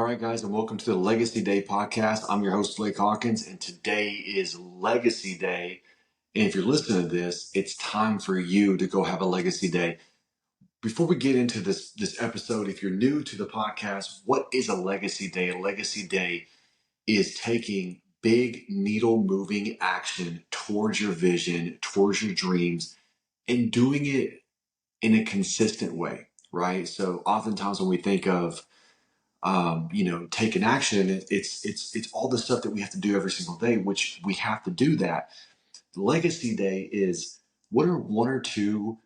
All right, guys, and welcome to the Legacy Day podcast. I'm your host, Blake Hawkins, and today is Legacy Day. And if you're listening to this, it's time for you to go have a Legacy Day. Before we get into this episode, if you're new to the podcast, what is a Legacy Day? A Legacy Day is taking big needle-moving action towards your vision, towards your dreams, and doing it in a consistent way, right? So oftentimes when we think of taking action. It's all the stuff that we have to do every single day, which we have to do that. Legacy Day is what are one or two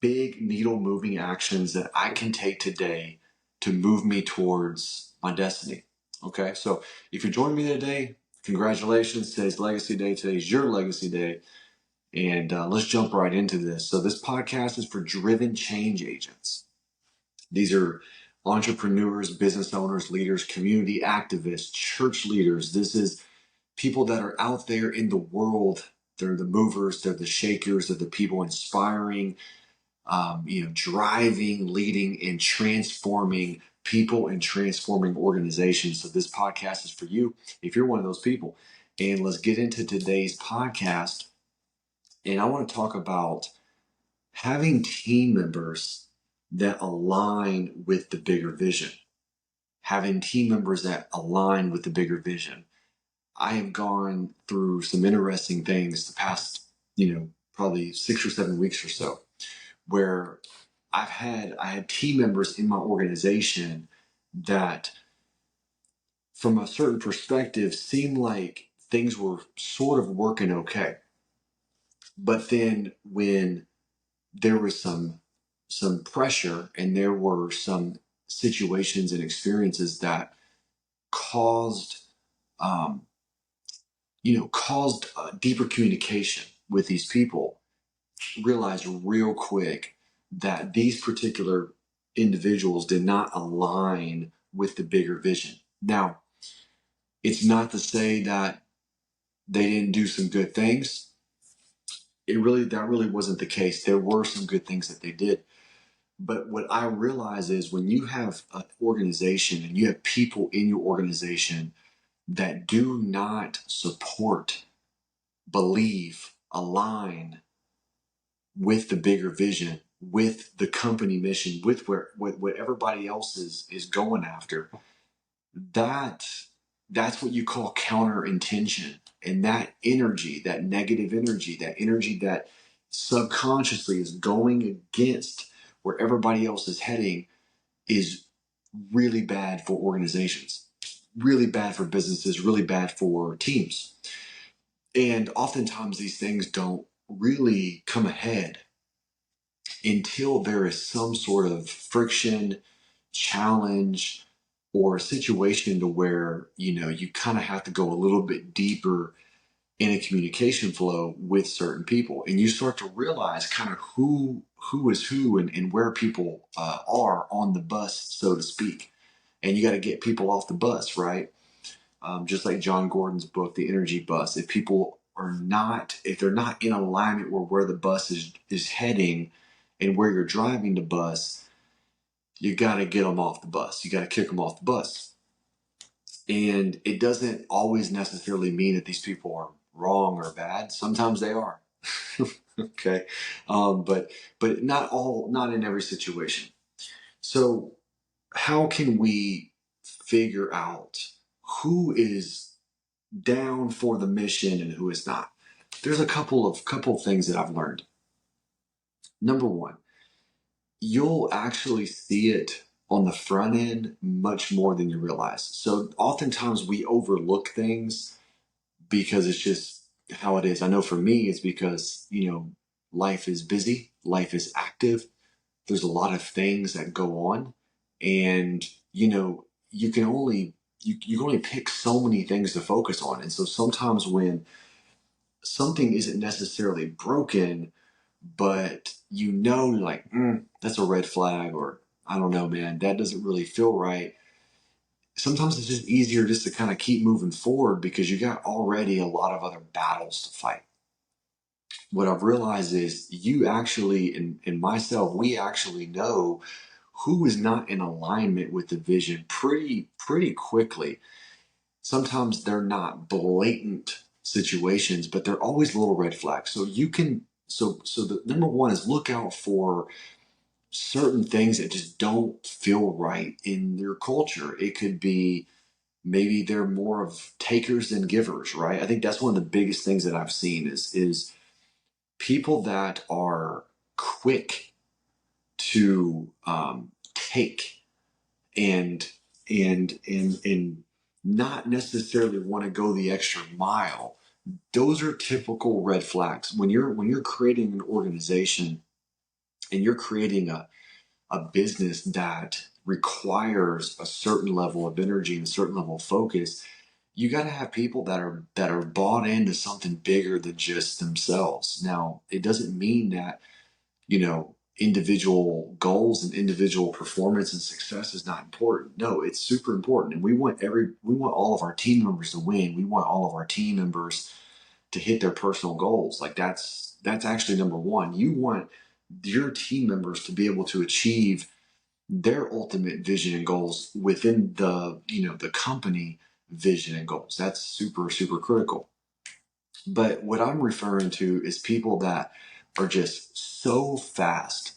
big needle moving actions that I can take today to move me towards my destiny. Okay, so if you're joining me today, congratulations. Today's Legacy Day. Today's your Legacy Day. And let's jump right into this. So this podcast is for driven change agents. These are entrepreneurs, business owners, leaders, community activists, church leaders. This is people that are out there in the world. They're the movers, they're the shakers, they're the people inspiring, driving, leading, and transforming people and transforming organizations. So this podcast is for you if you're one of those people. And let's get into today's podcast. And I want to talk about having team members that align with the bigger vision, having team members that align with the bigger vision. I have gone through some interesting things the past, probably 6 or 7 weeks or so, where I had team members in my organization that from a certain perspective seemed like things were sort of working okay. But then when there was some pressure and there were some situations and experiences that caused deeper communication with these people, realized real quick that these particular individuals did not align with the bigger vision. Now, it's not to say that they didn't do some good things. That really wasn't the case. There were some good things that they did. But what I realize is when you have an organization and you have people in your organization that do not support, believe, align with the bigger vision, with the company mission, with what everybody else is going after, that's what you call counter intention. And that energy, that negative energy, that subconsciously is going against where everybody else is heading, is really bad for organizations, really bad for businesses, really bad for teams. And oftentimes these things don't really come ahead until there is some sort of friction, challenge, or a situation to where, you kind of have to go a little bit deeper in a communication flow with certain people. And you start to realize kind of who is who and where people are on the bus, so to speak. And you got to get people off the bus, right? Just like John Gordon's book, The Energy Bus. If they're not in alignment with where the bus is heading and where you're driving the bus, you got to get them off the bus. You got to kick them off the bus. And it doesn't always necessarily mean that these people are wrong or bad. Sometimes they are. Okay. But not in every situation. So how can we figure out who is down for the mission and who is not? There's a couple of things that I've learned. Number one, you'll actually see it on the front end much more than you realize. So oftentimes we overlook things because it's just how it is. I know for me, it's because, life is busy, life is active. There's a lot of things that go on, and, you can only pick so many things to focus on. And so sometimes when something isn't necessarily broken, but like, that's a red flag, or I don't know, man, that doesn't really feel right. Sometimes it's just easier just to kind of keep moving forward because you got already a lot of other battles to fight. What I've realized is you actually, and myself, we actually know who is not in alignment with the vision pretty quickly. Sometimes they're not blatant situations, but they're always little red flags. So you can so the number one is look out for certain things that just don't feel right in their culture. It could be maybe they're more of takers than givers, right? I think that's one of the biggest things that I've seen is people that are quick to take and and not necessarily want to go the extra mile. Those are typical red flags when you're creating an organization and you're creating a business that requires a certain level of energy and a certain level of focus. You got to have people that are bought into something bigger than just themselves. Now, it doesn't mean that individual goals and individual performance and success is not important. No, it's super important, and we want all of our team members to win. We want all of our team members to hit their personal goals. Like that's actually number one. You want your team members to be able to achieve their ultimate vision and goals within the company vision and goals. That's super critical. But what I'm referring to is people that are just so fast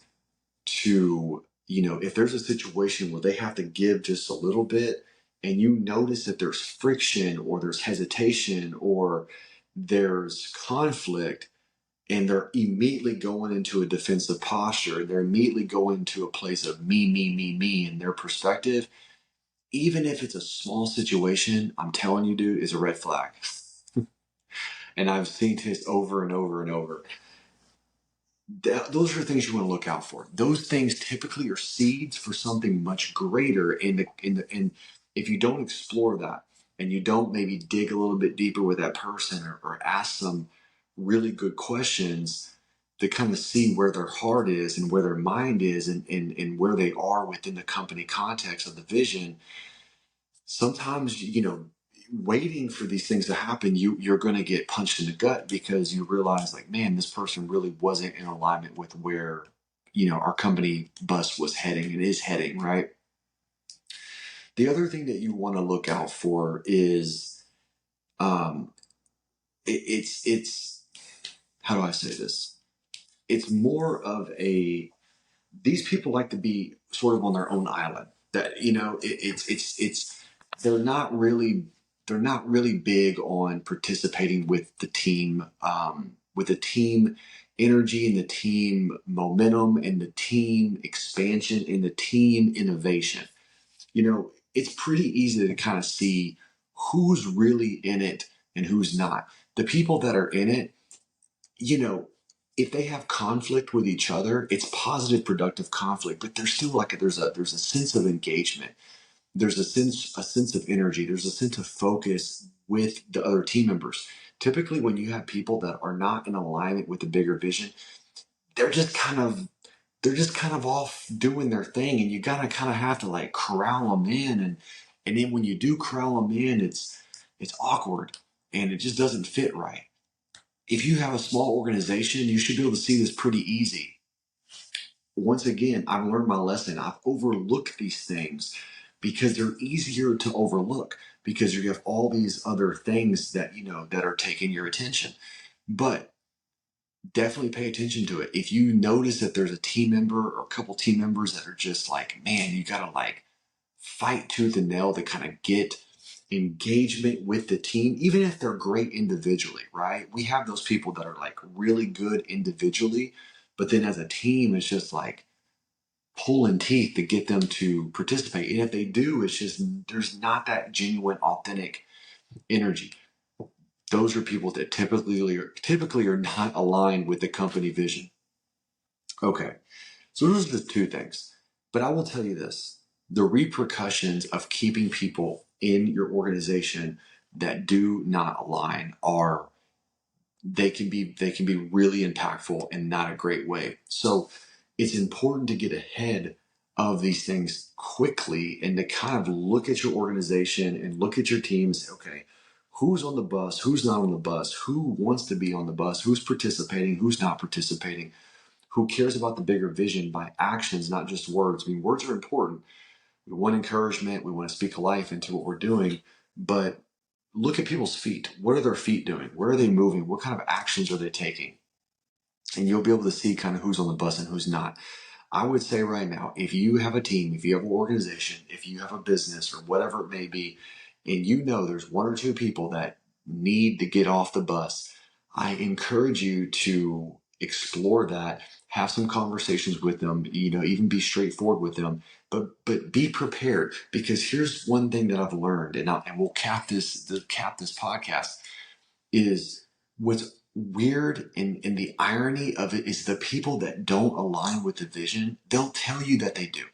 to, if there's a situation where they have to give just a little bit and you notice that there's friction or there's hesitation or there's conflict, and they're immediately going into a defensive posture. They're immediately going into a place of me in their perspective. Even if it's a small situation, I'm telling you, dude, is a red flag. And I've seen this over and over and over. Those are things you want to look out for. Those things typically are seeds for something much greater. And if you don't explore that and you don't maybe dig a little bit deeper with that person or ask some really good questions to kind of see where their heart is and where their mind is and where they are within the company context of the vision, sometimes waiting for these things to happen, you're going to get punched in the gut because you realize, like, man, this person really wasn't in alignment with where our company bus was heading and is heading, right? The other thing that you want to look out for is it's how do I say this? It's more of these people like to be sort of on their own island. That it's they're not really big on participating with the team energy and the team momentum and the team expansion and the team innovation. It's pretty easy to kind of see who's really in it and who's not. The people that are in it, you know, if they have conflict with each other, it's positive, productive conflict, but there's still like there's a sense of engagement. There's a sense of energy. There's a sense of focus with the other team members. Typically, when you have people that are not in alignment with the bigger vision, they're just kind of they're just kind of off doing their thing, and you gotta kind of have to like corral them in, and then when you do corral them in, it's awkward and it just doesn't fit right. If you have a small organization, you should be able to see this pretty easy. Once again, I've learned my lesson. I've overlooked these things because they're easier to overlook because you have all these other things that that are taking your attention. But definitely pay attention to it. If you notice that there's a team member or a couple team members that are just like, man, you gotta like fight tooth and nail to kind of get engagement with the team, even if they're great individually, right? We have those people that are like really good individually, but then as a team, it's just like pulling teeth to get them to participate. And if they do, it's just there's not that genuine, authentic energy. Those are people that typically are not aligned with the company vision. Okay, so those are the two things. But I will tell you this: the repercussions of keeping people in your organization that do not align are they can be really impactful and not a great way. So it's important to get ahead of these things quickly and to kind of look at your organization and look at your team and say, okay, who's on the bus, who's not on the bus, who wants to be on the bus, who's participating, who's not participating, who cares about the bigger vision by actions, not just words. I mean, words are important. We want encouragement. We want to speak life into what we're doing, but look at people's feet. What are their feet doing? Where are they moving? What kind of actions are they taking? And you'll be able to see kind of who's on the bus and who's not. I would say right now, if you have a team, if you have an organization, if you have a business or whatever it may be, and you know there's one or two people that need to get off the bus, I encourage you to explore that, have some conversations with them, even be straightforward with them, but be prepared, because here's one thing that I've learned, and we'll cap this podcast, is what's weird, and the irony of it is the people that don't align with the vision, they'll tell you that they do.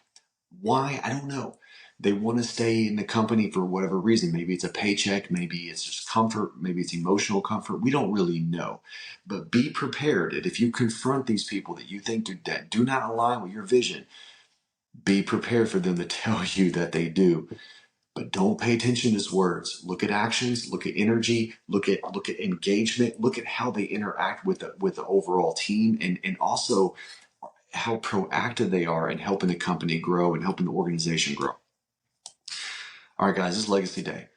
Why? I don't know. They want to stay in the company for whatever reason. Maybe it's a paycheck, maybe it's just comfort, maybe it's emotional comfort. We don't really know. But be prepared that if you confront these people that you think that do not align with your vision, be prepared for them to tell you that they do. But don't pay attention to his words. Look at actions, look at energy, look at engagement, look at how they interact with the overall team, and also how proactive they are in helping the company grow and helping the organization grow. All right, guys, this is Legacy Day.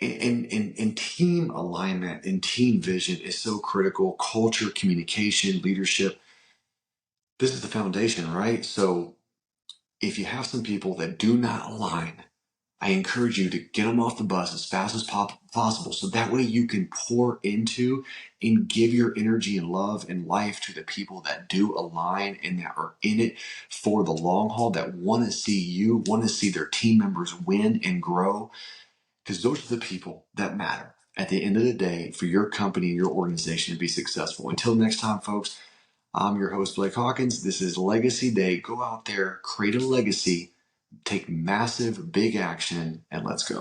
And team alignment and team vision is so critical. Culture, communication, leadership. This is the foundation, right? So if you have some people that do not align, I encourage you to get them off the bus as fast as possible, so that way you can pour into and give your energy and love and life to the people that do align and that are in it for the long haul, that want to see their team members win and grow, because those are the people that matter at the end of the day for your company and your organization to be successful. Until next time, folks, I'm your host, Blake Hawkins. This is Legacy Day. Go out there, create a legacy, take massive, big action, and let's go.